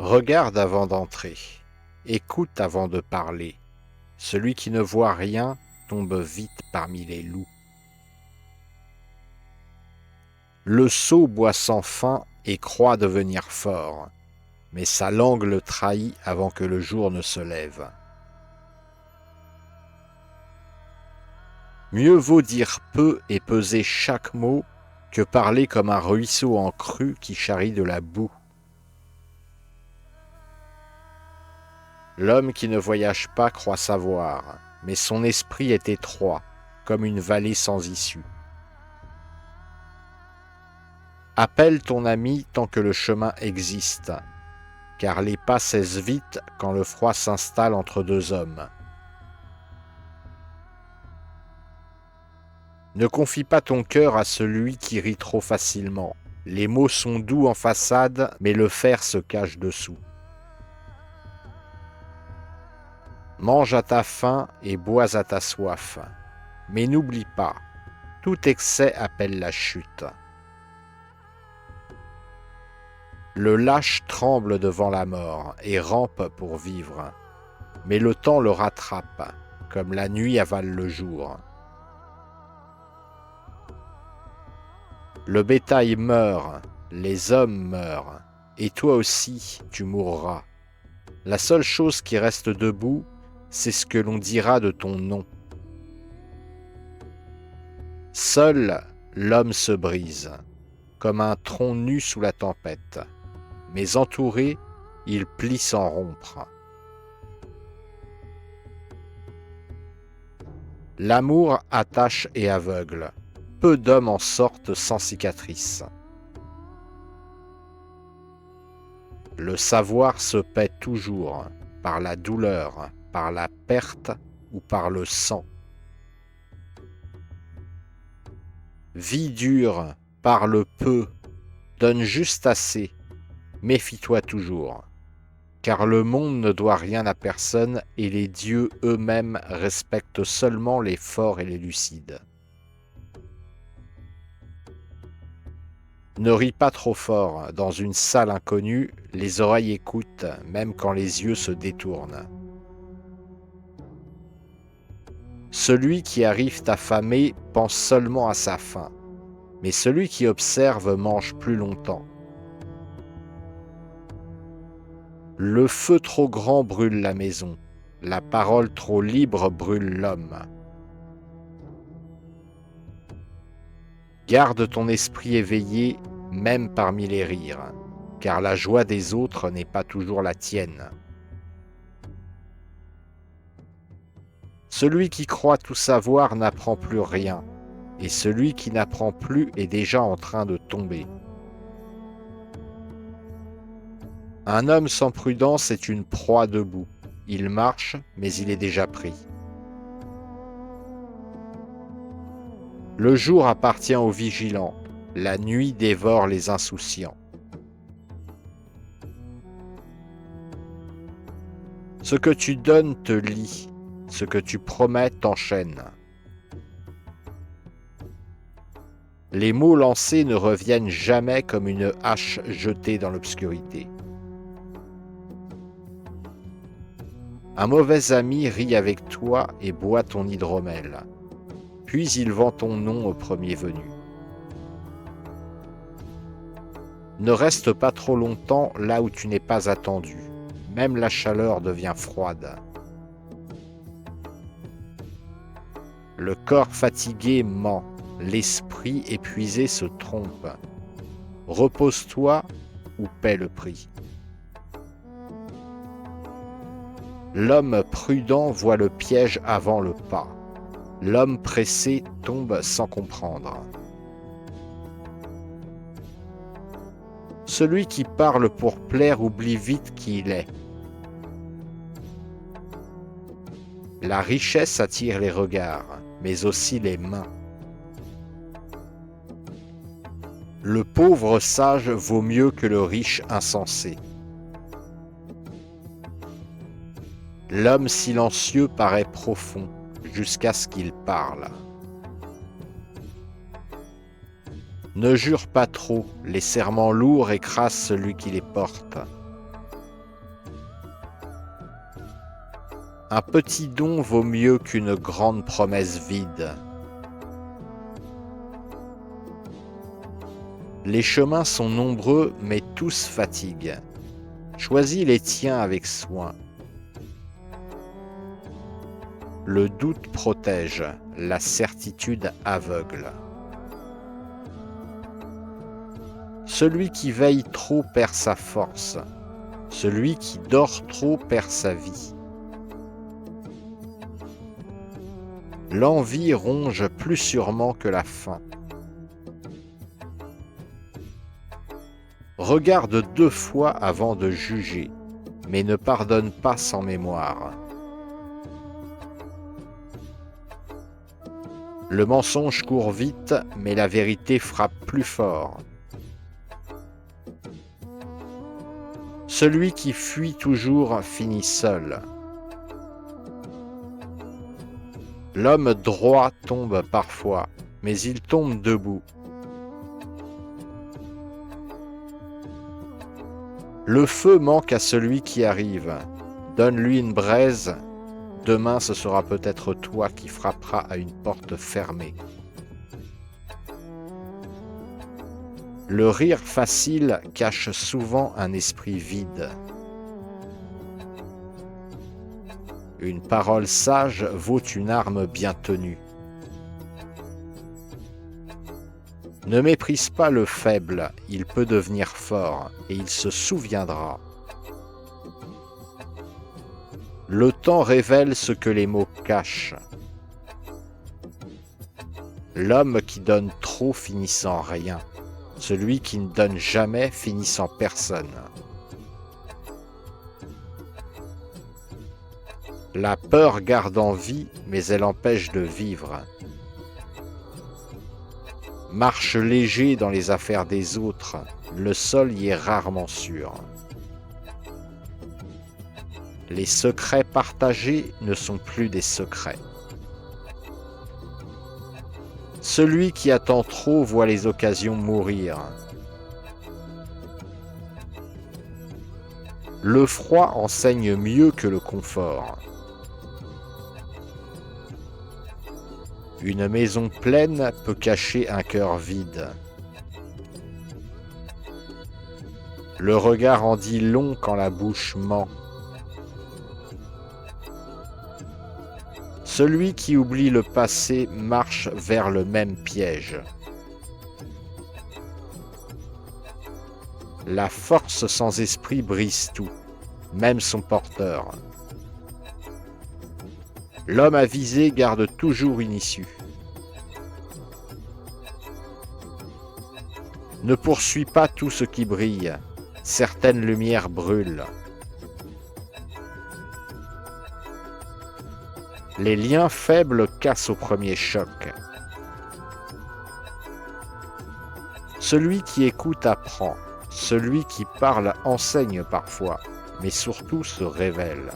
Regarde avant d'entrer, écoute avant de parler. Celui qui ne voit rien tombe vite parmi les loups. Le sot boit sans fin et croit devenir fort, mais sa langue le trahit avant que le jour ne se lève. Mieux vaut dire peu et peser chaque mot que parler comme un ruisseau en crue qui charrie de la boue. L'homme qui ne voyage pas croit savoir, mais son esprit est étroit, comme une vallée sans issue. Appelle ton ami tant que le chemin existe, car les pas cessent vite quand le froid s'installe entre deux hommes. Ne confie pas ton cœur à celui qui rit trop facilement. Les mots sont doux en façade, mais le fer se cache dessous. Mange à ta faim et bois à ta soif. Mais n'oublie pas, tout excès appelle la chute. Le lâche tremble devant la mort et rampe pour vivre. Mais le temps le rattrape, comme la nuit avale le jour. Le bétail meurt, les hommes meurent, et toi aussi tu mourras. La seule chose qui reste debout, c'est ce que l'on dira de ton nom. Seul l'homme se brise, comme un tronc nu sous la tempête, mais entouré, il plie sans rompre. L'amour attache et aveugle. Peu d'hommes en sortent sans cicatrice. Le savoir se paie toujours, par la douleur, par la perte ou par le sang. Vis dure, parle peu, donne juste assez, méfie-toi toujours, car le monde ne doit rien à personne et les dieux eux-mêmes respectent seulement les forts et les lucides. Ne ris pas trop fort, dans une salle inconnue, les oreilles écoutent, même quand les yeux se détournent. Celui qui arrive affamé pense seulement à sa faim, mais celui qui observe mange plus longtemps. Le feu trop grand brûle la maison, la parole trop libre brûle l'homme. Garde ton esprit éveillé, même parmi les rires, car la joie des autres n'est pas toujours la tienne. Celui qui croit tout savoir n'apprend plus rien, et celui qui n'apprend plus est déjà en train de tomber. Un homme sans prudence est une proie debout. Il marche, mais il est déjà pris. Le jour appartient aux vigilants, la nuit dévore les insouciants. Ce que tu donnes te lie, ce que tu promets t'enchaîne. Les mots lancés ne reviennent jamais comme une hache jetée dans l'obscurité. Un mauvais ami rit avec toi et boit ton hydromel. Puis il vend ton nom au premier venu. Ne reste pas trop longtemps là où tu n'es pas attendu. Même la chaleur devient froide. Le corps fatigué ment, l'esprit épuisé se trompe. Repose-toi ou paie le prix. L'homme prudent voit le piège avant le pas. L'homme pressé tombe sans comprendre. Celui qui parle pour plaire oublie vite qui il est. La richesse attire les regards, mais aussi les mains. Le pauvre sage vaut mieux que le riche insensé. L'homme silencieux paraît profond jusqu'à ce qu'il parle. Ne jure pas trop, les serments lourds écrasent celui qui les porte. Un petit don vaut mieux qu'une grande promesse vide. Les chemins sont nombreux, mais tous fatiguent. Choisis les tiens avec soin. Le doute protège, la certitude aveugle. Celui qui veille trop perd sa force. Celui qui dort trop perd sa vie. L'envie ronge plus sûrement que la faim. Regarde 2 fois avant de juger, mais ne pardonne pas sans mémoire. Le mensonge court vite, mais la vérité frappe plus fort. Celui qui fuit toujours finit seul. L'homme droit tombe parfois, mais il tombe debout. Le feu manque à celui qui arrive. Donne-lui une braise. Demain, ce sera peut-être toi qui frapperas à une porte fermée. Le rire facile cache souvent un esprit vide. Une parole sage vaut une arme bien tenue. Ne méprise pas le faible, il peut devenir fort et il se souviendra. Le temps révèle ce que les mots cachent. L'homme qui donne trop finit sans rien. Celui qui ne donne jamais finit sans personne. La peur garde en vie, mais elle empêche de vivre. Marche léger dans les affaires des autres, le sol y est rarement sûr. Les secrets partagés ne sont plus des secrets. Celui qui attend trop voit les occasions mourir. Le froid enseigne mieux que le confort. Une maison pleine peut cacher un cœur vide. Le regard en dit long quand la bouche ment. Celui qui oublie le passé marche vers le même piège. La force sans esprit brise tout, même son porteur. L'homme avisé garde toujours une issue. Ne poursuis pas tout ce qui brille, certaines lumières brûlent. Les liens faibles cassent au premier choc. Celui qui écoute apprend, celui qui parle enseigne parfois, mais surtout se révèle.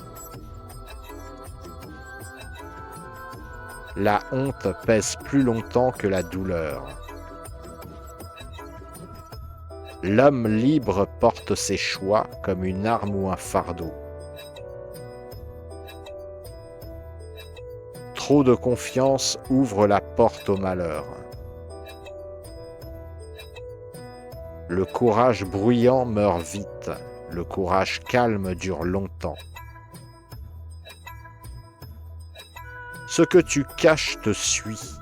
La honte pèse plus longtemps que la douleur. L'homme libre porte ses choix comme une arme ou un fardeau. Trop de confiance ouvre la porte au malheur. Le courage bruyant meurt vite, le courage calme dure longtemps. Ce que tu caches te suit.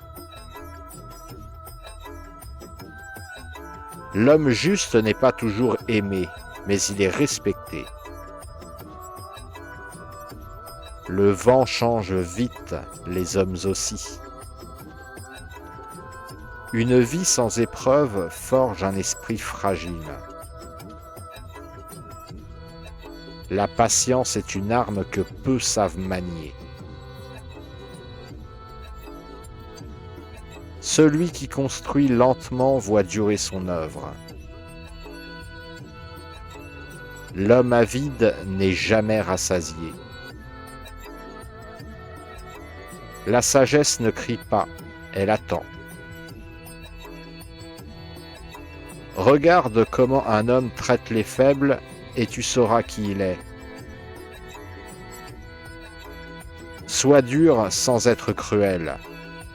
L'homme juste n'est pas toujours aimé, mais il est respecté. Le vent change vite, les hommes aussi. Une vie sans épreuve forge un esprit fragile. La patience est une arme que peu savent manier. Celui qui construit lentement voit durer son œuvre. L'homme avide n'est jamais rassasié. La sagesse ne crie pas, elle attend. Regarde comment un homme traite les faibles et tu sauras qui il est. Sois dur sans être cruel.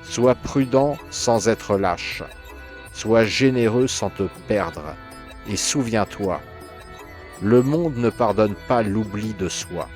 Sois prudent sans être lâche. Sois généreux sans te perdre. Et souviens-toi, le monde ne pardonne pas l'oubli de soi.